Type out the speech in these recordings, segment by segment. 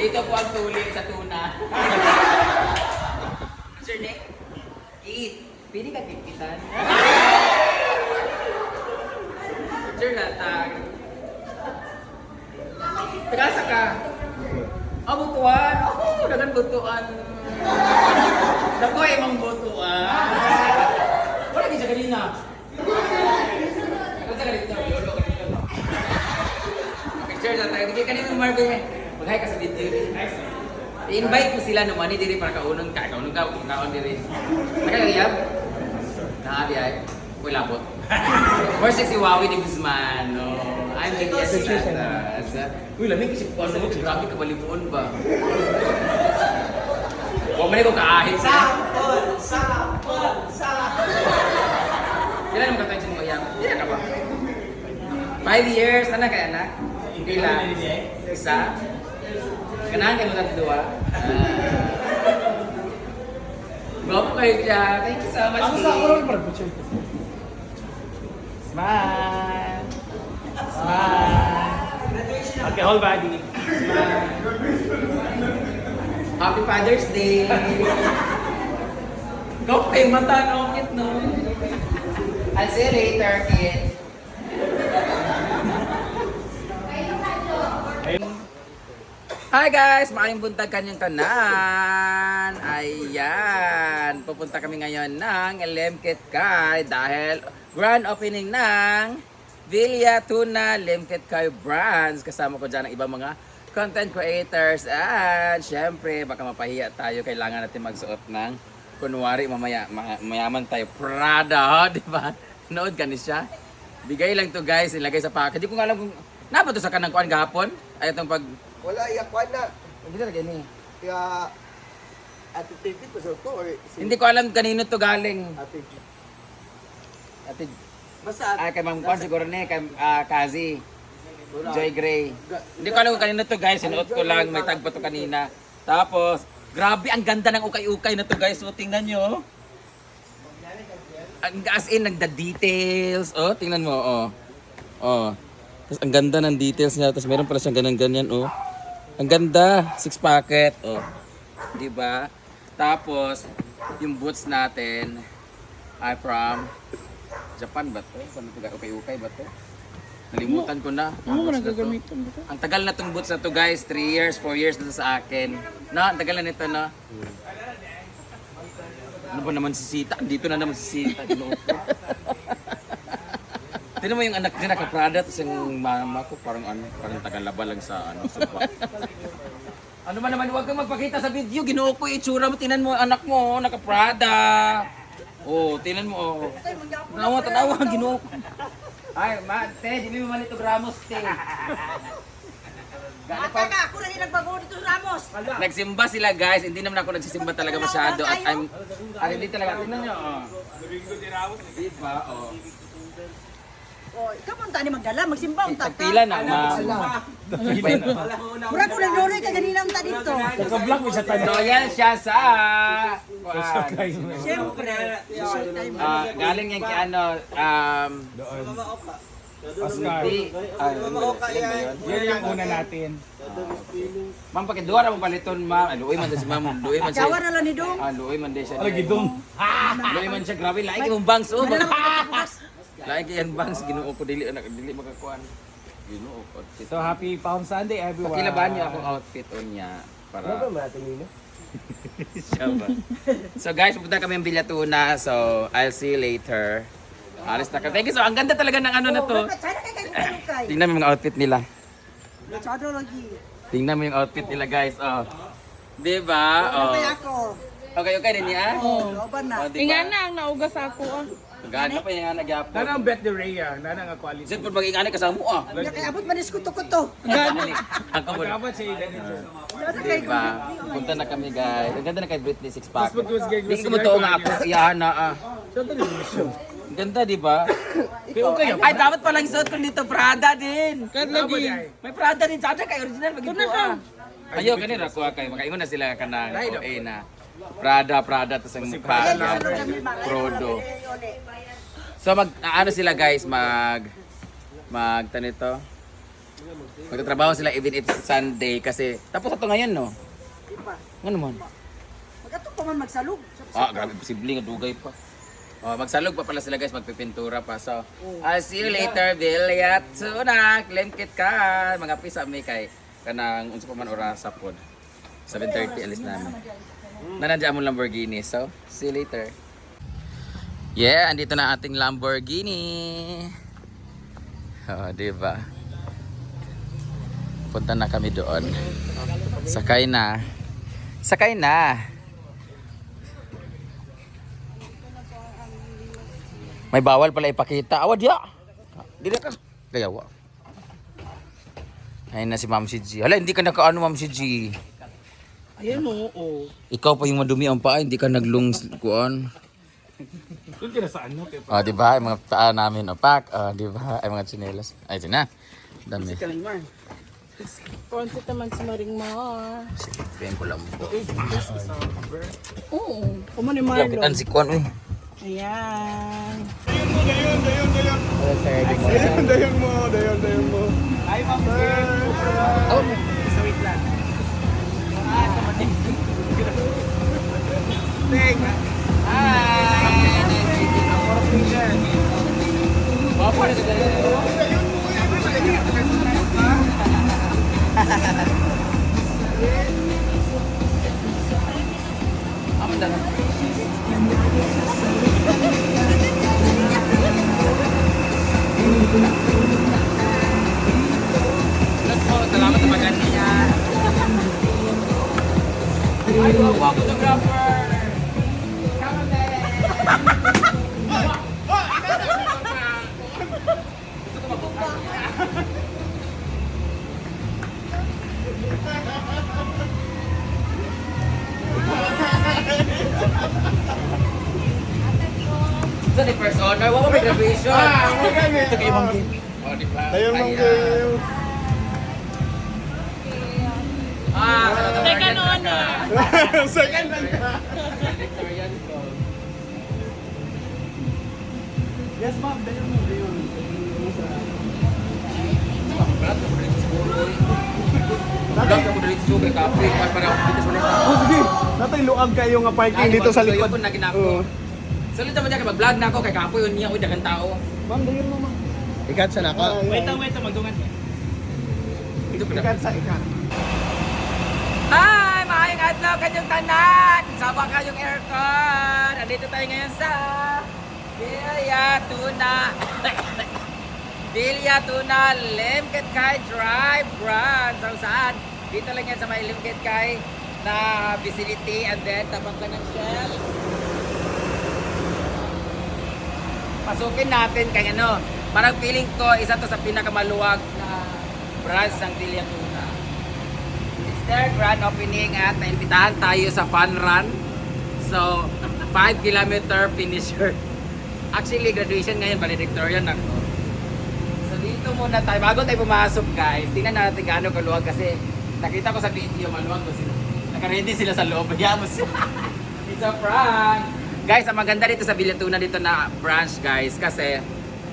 Dito po ang tuli sa tuna. Sir Nick, eat. Pili ka kikitan. Sir Latag. Tagasa ka. Oh, butuan. Oh, dagan butuan. Naku, emang butuan. Wala di siya kanina. Wala siya kanina. Picture na tayo. Hindi kanina Marvin. Mag-hi ka sa video. I-invite ko sila naman. Hindi rin para kaunon ka. Kaunon ka. Kaon din rin. Nakakayab? Nakabi ay. Uy, labot. More sexy Wawi ni Guzman. No. I'm the yes. Uy, lamig kasi po. Grabe kabalimuon ba? Huwag man ko kaahit siya. Sampol! Kailan naman katawin siya mo iyang? Hindi ka ba? 5 years. Ano kaya anak? Kailan? Isa? Ganahan kayo natin dua? Gwapo kayo siya. Thank you so much. Ako sa oral pa rin. Smile! Smile! Okay, whole body. Happy Father's Day! Go kayo mata, no? Cute, no? I'll see you later, kid. Hi guys! Maayong buntag kanyang tanan! Ayan! Pupunta kami ngayon ng Lemkit Kai dahil grand opening ng Villa Tuna Lemkit Kai Brands. Kasama ko dyan ang ibang mga content creators. And syempre, baka mapahiya tayo. Kailangan natin magsuot ng kunwari mamaya. Mayaman tayo. Prada, di ba? Nood ka ni siya. Bigay lang to guys. Ilagay sa package. Hindi ko nga alam kung napa to sa kanang kuan gahapon. Ay itong pag... Wala, iyakuan na. Hindi na gani. Kaya, ati Titi pa sa to or si Hindi ko alam kanino to galing. ati. Ate, Basta kay Ma'am Kwan siguro ni kay Kazi. wala. Joy Gray. Hindi ko alam kung kanino to guys. Sinuot ko lang. May tag pa to kanina. Tapos, grabe ang ganda ng ukay-ukay na to guys. So, tingnan nyo. Ang as in, nagda-details. Oh, tingnan mo. Oh. Oh. Tapos, ang ganda ng details niya. Tapos, meron pala siyang ganyan-ganyan. Oh. Ang ganda. 6 packet. Oh. Diba? Tapos, yung boots natin ay from Japan ba to? Saan ito? Ukay-ukay ba to? Nalimutan ko na. Ano mo Boots na to. nagagamitan ba ito? Ang tagal na tong boots na to guys. 3 years, 4 years na to sa akin. Na, ang tagal na nito na. Ano ba naman si Sita? Dito na naman si Sita. Tignan mo yung anak niya naka-Prada tapos yung mama ko parang ano, parang tagalaba lang sa ano, suba. Ano ba naman, huwag kang magpakita sa video. Ginoo ko yung itsura mo. Tingnan mo, anak mo, naka-Prada. Oh, tingnan mo. Oh. Tanawa, ginoo ko. Ay, te, di mo malito gramos, te. Ata ka, ako na din nagbago dito sa Ramos. Nagsimba sila guys, hindi naman ako nagsisimba talaga masyado. At hindi talaga, tingnan nyo. Oh. Diba, oh. O, ikaw punta ni magdala, magsimba unta ka. Tagpila na, ma'am. Mura ko nagdoloy ka ganina unta dito. Naka-vlog mo sa tayo. So yan siya sa... Siyempre. galing yan kay ano, Oscar. Yan yung una natin. Ma'am, pakidua na mo paliton, ma'am. Luoy man si ma'am. Luoy man Kawa siya. na lang ni Dong. Luoy man din siya. Ala, gidong. Luoy man siya, grabe. Laik yung bangs, oh. Wala lang magbukas. Laik yung bangs, ginoo ko, dili makakuan. Ginoo ko. So, happy Palm Sunday everyone. Pakilaban niyo akong outfit on niya. Ano Para... ba natin nila? Siya ba? So guys, pupunta kami ng Villa Tuna. So, I'll see you later. Alis na kami. Thank you. So, ang ganda talaga ng ano na to. Sana kay kay. Tingnan mo yung outfit nila. Chado lagi. Tingnan mo yung outfit nila, guys. Oh. Diba? Oh. Kaya ako. Okay, din niya? Oh, oban na. Oh, diba? Inga na ang naugas ako ah. Gana pa yung nagyapon. Nana ang bet the Rhea. Nana ang quality. Siyempre, mag-ingani kasama mo, ah. Kaya kay abot manis kuto-kuto. Ang kamot. Magkabat siya ilan ito. Diba? Punta na kami, guys. Ang ganda na kay Britney, 6 pack. Mas mag-was gay- Hindi ko mo nga ako. Iyahan na, ah. So, ito rin mission. Ang ganda, diba? Okay, Ay, dapat palang suot ko dito, Prada din. lagi. May Prada din. Sada kay original. Maging ah. Ayo, kanina kuha kayo. Makaingon na sila ka ng OA na. Prada, tapos ang mukha niya. Prodo. So ano sila guys, tanito. Magtatrabaho sila even if Sunday kasi tapos ito ngayon no. Di pa. Ano man? Magato pa man magsalog. Grabe posible nga dugay pa. Magsalog pa pala sila guys, magpipintura pa. So, I'll see you later, Vilya Tuna. Lemkit ka. Mga pisa may kay kanang unsa pa man orasa pod. 7:30 alis namin. Nandiyan mo Lamborghini. So, see you later. Yeah, andito na ating Lamborghini. Di ba? Punta na kami doon. Sakay na. Sakay na. May bawal pala ipakita. Awa dia. Dili ka. Gayawa. Ayun na si Ma'am si G. Hala, hindi ka nakaano Ma'am si G. Ayan oo. Ikaw pa yung madumi ang paa, hindi ka naglungs kuan. Doon ka na sa ano? Di ba? Ay mga paa namin opak. Di ba? Ay mga tsinelas. Ay, ito na. Dami. Ponsit naman si Maring Ma. Pien ko lang po. Oo. Kumo ni Lapitan si kuan, uy. Ayan. Dayon mo. Hi, ma'am. Oh. So wait lang. Papa na sa salamat sa pagkani niya. Ay, wow, photographer! Come on, Sa the first honor, wala may graduation. Ito kayo mang game. Di ba? Dayon mong game. Second honor. Second lang ka. Victorian ko. Yes, ma'am. Dayon mo. Vlog ako dito sa kay Kapoy para dito sa lita. Oh, sige. Natay luag kayo nga parking dito sa likod. Ko na ginako. Salit naman niya kay mag-vlog na ako kay Kapoy unya uy daghang tao. Ma'am, dayon mo, ma'am. Ikat sa naka. Wait, magdungan. Dito ko na. Ikat sa ikat. Hi! Maayong adlaw kanyang tanan! Sabak kayong aircon! Andito tayo ngayon sa Vilya Tuna. Vilya Tuna Lemkit Kai Drive Brand. So saan? Dito lang yan sa may Lemkit Kai na vicinity and then tapat lang ng Shell. Pasukin natin kay ano. Parang feeling ko isa to sa pinakamaluwag na branch ng Vilya Tuna. It's their grand opening at naimbitahan tayo sa fun run. So, 5-kilometer finisher. Actually, graduation ngayon, valedictorian ako. So, dito muna tayo. Bago tayo pumasok, guys, tingnan natin gaano kaluwag kasi nakita ko sa video, maluwag ko sila. Naka-ready sila sa loob. Hayaan mo sila. It's a prank! Guys, ang maganda dito sa Vilya Tuna dito na branch, guys, kasi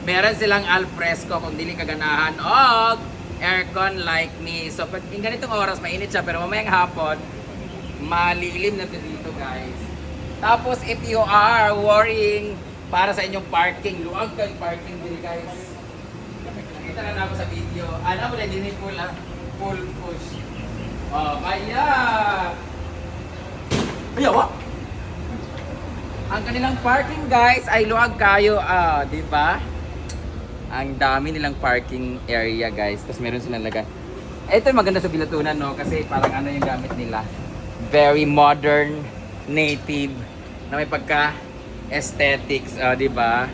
meron silang al fresco kung dili kaganahan o aircon like me. So, pag yung ganitong oras, mainit siya, pero mamayang hapon, malilim na dito, guys. Tapos, if you are worrying para sa inyong parking, luwag kayo parking dito, guys. Nakita na ako sa video. Alam mo na, hindi full push. Oh, kaya! Ayaw, ang kanilang parking, guys, ay luwag kayo, di ba? Ang dami nilang parking area, guys. Tapos meron silang lagay. Ito yung maganda sa Vilya Tuna, no? Kasi parang ano yung gamit nila. Very modern, native, na may pagka-aesthetics, di ba?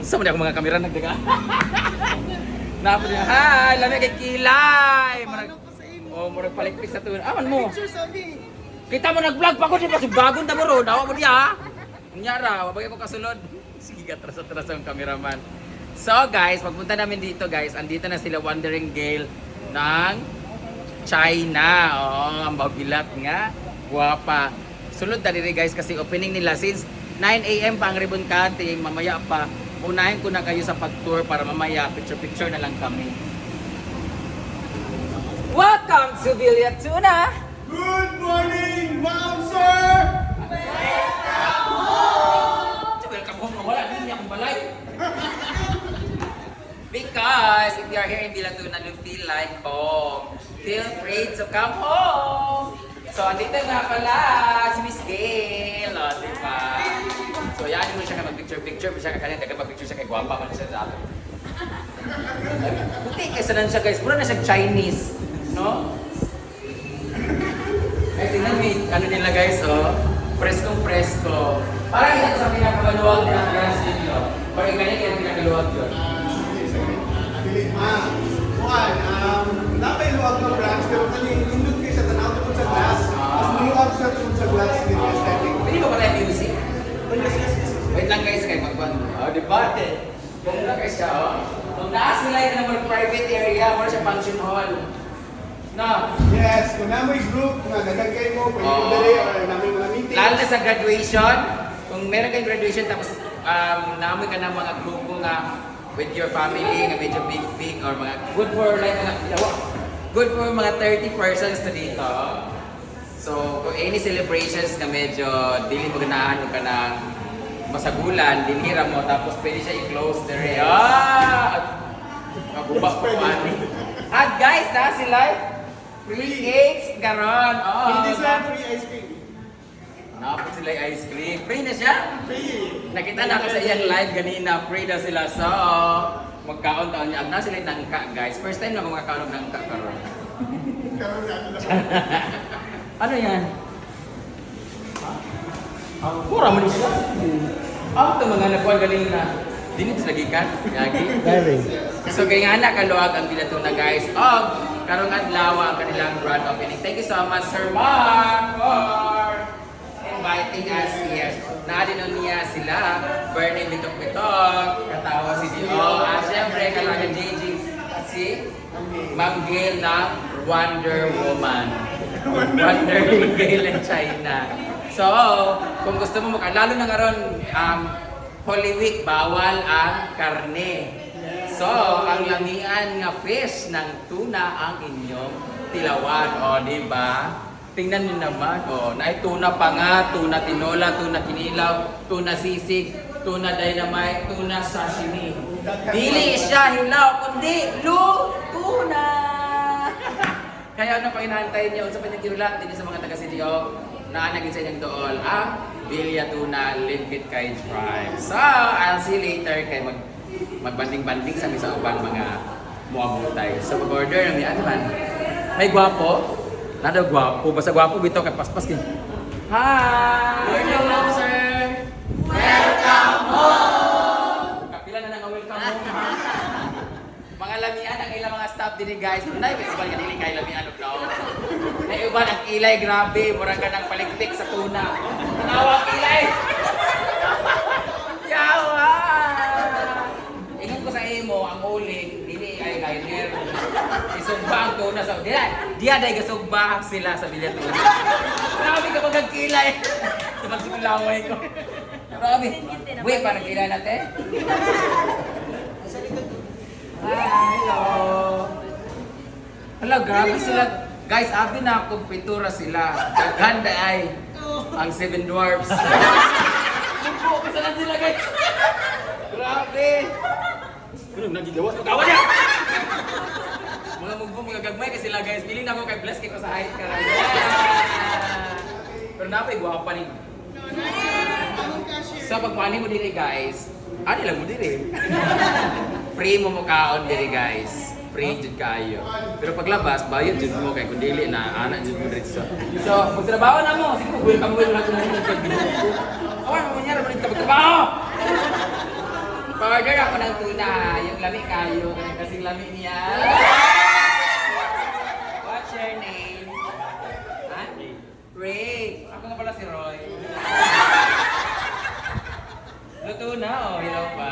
Gusto mo na ako mga kamera nagdaga? Napos yun, hi! Lamig kay Kilay! Murag palikpik sa tuna. Aman mo! Kita mo nag-vlog pa ko, di ba? Si bagong damo ron. Awa mo diya, ha? Kunyara, wabagay ko kasulod. Sige, atras-atras ang cameraman. So guys, pagpunta namin dito guys, andito na sila Wandering Gale ng China. Oh, ang bagilat nga. Guwapa. Sulod na rin guys kasi opening nila since 9 AM pa ang ribbon cutting. Mamaya pa, unahin ko na kayo sa pag-tour para mamaya picture-picture na lang kami. to Villa Tuna. Good morning, ma'am, sir! Welcome home. Wala din akong balay. Because if you are here in Villa Tuna, you feel like home. Feel free to come home. So, andito nga pala si Miss Gail. O, diba? So, yan mo siya ka mag-picture-picture. Siya ka kanina, mag-picture siya kay Guapa. Ano siya sa akin? Puti, kaysa nan siya guys. Pura na siya Chinese. No? Ay, tingnan mo, ano nila guys, oh. Preskong-presko. Parang ito sa pinakabaluwag ng glass ninyo. Or ikanya kaya pinakaluwag yun. Napay luwag ng branch, pero kani indot kayo sa tanaw tungkol sa glass. Mas maluwag siya tungkol sa glass din yung aesthetic. Pwede ba pala yung music? Yes. Wait lang guys, kay magkuhan. Oh, diba? Ganun lang guys siya, oh. Kung naas nila yung naman private area, more sa function hall. No? Yes, kung namoy group, nga nagagay mo, pwede mo dali, or namoy mga meeting. Lalo na sa graduation, kung meron kayong graduation tapos naamoy ka ng mga grupo nga with your family, nga medyo big, or mga good for like good for mga 30 persons to dito. So, kung any celebrations na medyo dili mo ganahan ka ng masagulan, dinira mo, tapos pwede siya i-close the area. Magubak po ano. At guys, na sila free cakes karon. Oh, Hindi sila free ice cream. napot sila yung ice cream. Free na siya. Free. Nakita na ako sa iyang live ganina, free na sila. So, magkaon taon niya. Na sila yung nangka, guys. First time na magkakaroon ng nangka karon. Karoon na ano lang. Ano yan? Pura mo siya. Ako ito mga nakuha galing na. Dinit sa lagikan. Yagi. So, kaya nga nakaluwag ang Bilatuna, guys. Og, karong adlaw ang kanilang grand opening. Thank you so much, Sir Mark, for inviting us here. Naadinon niya sila, Bernie Bitok-Bitok, katawa si Dio, at syempre kalaga JJ, si Ma'am Gail ng Wonder Woman. Wonder Gail in China. So, kung gusto mo lalo na ngayon, Holy Week, bawal ang karne. So, ang lamian nga fish ng tuna ang inyong tilawan. O, di ba? Tingnan niyo naman. O, na tuna pa nga, tuna tinola, tuna kinilaw, tuna sisig, tuna dynamite, tuna sashimi. Dili siya hilaw, kundi tuna. Kaya ano pa inahantay niyo? Sa panyagkirulat din sa mga taga-CDO, naanagin sa inyong dool ang Villa Tuna Limpit Kay Drive. So, I'll see you later kay magbanding-banding sa ubang mga muabutay. So, mag-order na ano man. May gwapo. Nada gwapo. Basta gwapo bito kay paspas kin. Hi! Hello, sir! Welcome home! Kapila na nga welcome home, ha? Mga lamian ang ilang mga staff din guys. Nay, may iba ka dili kay lamian og no. May iba ang kilay grabe, murag ka nang paligtik sa tuna. Tanawa kilay. Yawa! Ingon ko sa imo ang uling dili ay liner. Isugba ang tuna sa dia day gasugba sila sa Villa Tuna. Grabe ka pag kilay. Sabag sigulaway ko. Grabe. Wait, parang kilay natin. Hello. Hello, grabe sila. Guys, abi na akong pintura sila. Ganda ay ang Seven Dwarfs. Mugbo, kasalan sila guys. Grabe. Ano, nagigawas? Magawa niya! Mga mugbo, mga gagmay kasi sila guys. Piling na ako kay Bless kay ko sa height ka. Pero napay guwapa ni. Sa pagmani mo diri guys, ano lang mo diri? Free mo mukaon diri guys. Free jud kayo. Pero paglabas, bayad jud mo kay kun dili na anak jud mo diri sa. So, magtrabaho na mo. Sige, welcome lang mo sa binuko. Awan mo niya ra man trabaho. Order ako ng tuna, yung lami kayo, kasing lami niya. What's your name? Ha? Ray. Ako nga pala si Roy. Luto na, oh. Hilaw pa.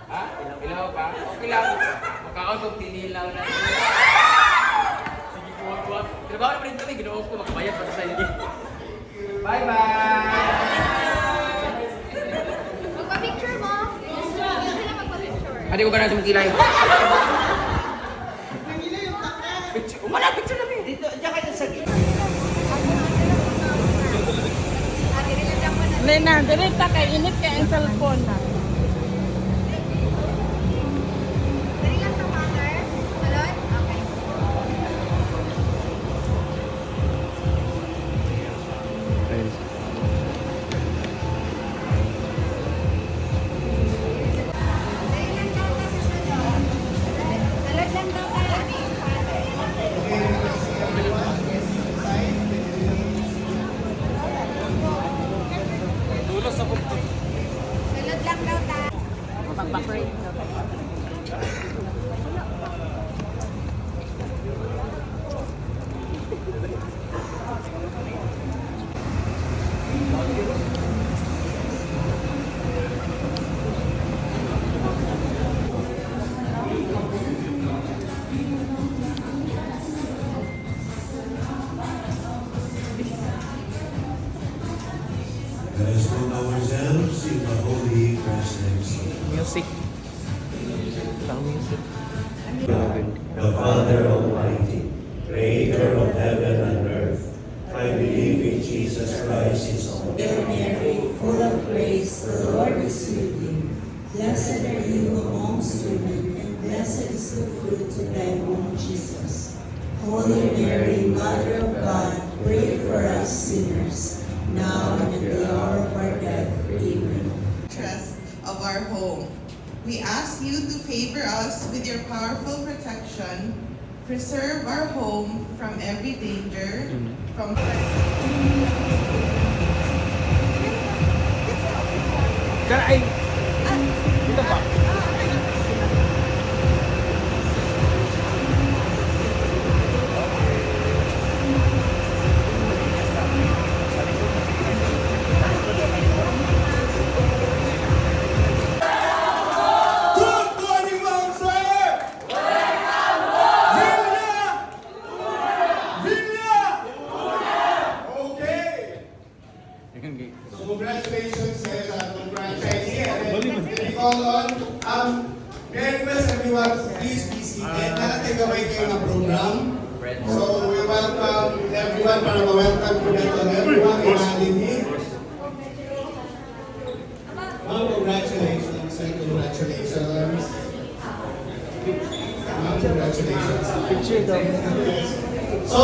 Ha? Hilaw pa? Okay lang. Makaon kong tinilaw na. Sige, kuwag-kuwag. Trabaho na pa rin kami. Ginoon ko. Makabayad pa sa inyo. Bye-bye! Magpa-picture mo? Gusto nila magpa-picture. Adi ko ka na sa kilay. Nangila yung taka. Dali na, dirita kay init kay ang cellphone na. Dali lang sa mother. Balot? Okay. Dali lang daw kasi sa loob. Balot lang daw tayo. Balot lang daw tayo. Let us put ourselves in the holy presence Music. the Father Almighty, Creator of heaven and earth. I believe in Jesus Christ, His only Hail Mary, full of grace, the Lord is with you. Blessed are you amongst women, and blessed is the fruit of thy womb, Jesus. Holy Mary, Mother of God, pray for us sinners, now and at the hour of our death. Amen. Trust of our home. We ask you to favor us with your powerful protection, preserve our home from every danger, from Ay! Dito pa. Good morning, ma'am, sir! Villa! Okay. So congratulations sa franchise. And then we call on, may I request everyone to please be seated. Nakatagaway kayo ng program. So we welcome everyone para ma-welcome ko na everyone in Halimig. Ma'am, congratulations and congratulations. Ma'am, congratulations. Picture daw. So,